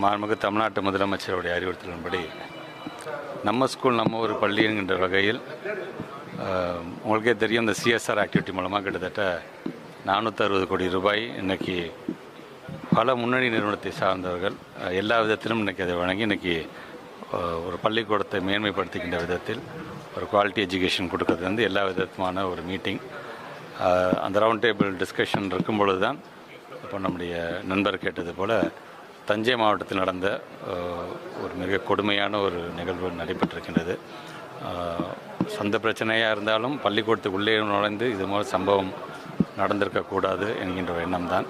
மாண்புமிகு தமிழ்நாட்டு முதலமைச்சருடைய அறிவுறுத்தலின்படி நம்ம ஸ்கூல் நம்ம ஒரு பள்ளி என்கின்ற வகையில் உங்களுக்கே தெரியும், இந்த சிஎஸ்ஆர் ஆக்டிவிட்டி மூலமாக கிட்டத்தட்ட 460 கோடி ரூபாய் இன்றைக்கி பல முன்னணி நிறுவனத்தை சார்ந்தவர்கள் எல்லா விதத்திலும் இன்றைக்கி அதை வழங்கி இன்றைக்கி ஒரு பள்ளிக்கூடத்தை மேன்மைப்படுத்துகின்ற விதத்தில் ஒரு குவாலிட்டி எஜுகேஷன் கொடுக்கறது வந்து எல்லா விதமான ஒரு மீட்டிங். அந்த ரவுண்ட் டேபிள் டிஸ்கஷன் இருக்கும் பொழுது தான் இப்போ நம்முடைய நண்பர் கேட்டது போல் தஞ்சை மாவட்டத்தில் நடந்த ஒரு மிக கொடுமையான ஒரு நிகழ்வு நடைபெற்றிருக்கின்றது. சொந்த பிரச்சனையாக இருந்தாலும் பள்ளிக்கூடத்துக்கு உள்ளே நுழைந்து இது மாதிரி சம்பவம் நடந்திருக்கக்கூடாது என்கின்ற எண்ணம் தான்.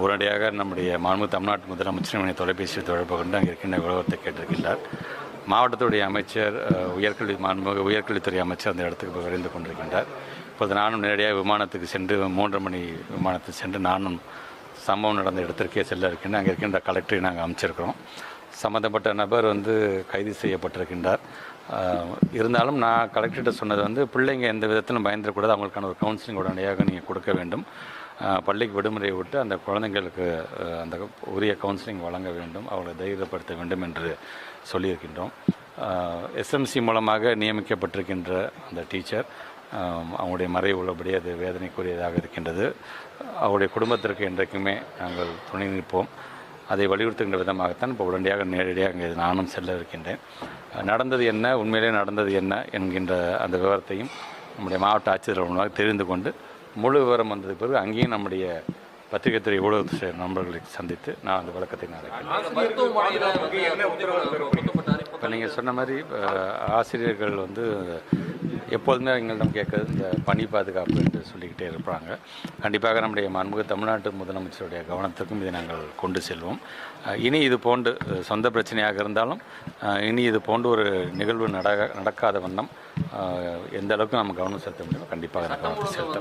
உடனடியாக நம்முடைய மாண்புமிகு தமிழ்நாட்டு முதலமைச்சர் தொலைபேசியில் தொடர்பு கொண்டு அங்கே இருக்கின்ற விவரத்தை கேட்டிருக்கின்றார். மாவட்டத்துடைய அமைச்சர் மாண்புமிகு உயர்கல்வித்துறை அமைச்சர் அந்த இடத்துக்கு விரைந்து கொண்டிருக்கின்றார். இப்போது நானும் நேரடியாக விமானத்துக்கு சென்று 3:30 மணி விமானத்துக்கு சென்று நானும் சம்பவம் நடந்த இடத்திற்கே செல்ல இருக்கின்ற அங்கே இருக்கின்ற கலெக்டரை நாங்கள் அமைச்சிருக்கிறோம். சம்மந்தப்பட்ட நபர் கைது செய்யப்பட்டிருக்கின்றார். இருந்தாலும் நான் கலெக்டர்கிட்ட சொன்னது பிள்ளைங்க எந்த விதத்திலும் பயந்துடக்கூடாது, அவங்களுக்கான ஒரு கவுன்சிலிங் உடனடியாக நீங்கள் கொடுக்க வேண்டும். பள்ளிக்கு விடுமுறையை விட்டு அந்த குழந்தைங்களுக்கு அந்த உரிய கவுன்சிலிங் வழங்க வேண்டும், அவங்களை தைரியப்படுத்த வேண்டும் என்று சொல்லியிருக்கின்றோம். எஸ்எம்சி மூலமாக நியமிக்கப்பட்டிருக்கின்ற அந்த டீச்சர் அவங்களுடைய மறைவு உள்ளபடி அது வேதனைக்குரியதாக இருக்கின்றது. அவருடைய குடும்பத்திற்கு என்றைக்குமே நாங்கள் துணை நிற்போம். அதை வலியுறுத்துகின்ற விதமாகத்தான் இப்போ உடனடியாக நேரடியாக அங்கே நானும் செல்ல இருக்கின்றேன். நடந்தது என்ன, உண்மையிலே நடந்தது என்ன என்கின்ற அந்த விவரத்தையும் நம்முடைய மாவட்ட ஆட்சியர் மூலமாக தெரிந்து கொண்டு முழு விவரம் வந்தது பிறகு அங்கேயும் நம்முடைய பத்திரிகைத்துறை ஊடகத்துறை நண்பர்களை சந்தித்து நான் அந்த விளக்கத்தை இப்போ நீங்கள் சொன்ன மாதிரி ஆசிரியர்கள் எப்போதுமே எங்களிடம் கேட்குறது இந்த பணி பாதுகாப்பு என்று சொல்லிக்கிட்டே இருப்பாங்க. கண்டிப்பாக நம்முடைய மாண்புமிகு தமிழ்நாட்டு முதலமைச்சருடைய கவனத்துக்கும் இதை நாங்கள் கொண்டு செல்வோம். இனி இது போன்று சொந்த பிரச்சனையாக இருந்தாலும் இனி இது போன்று ஒரு நிகழ்வு நடக்காத வண்ணம் எந்த அளவுக்கு நம்ம கவனம் செலுத்த முடியும் கண்டிப்பாக கவனத்தை செலுத்த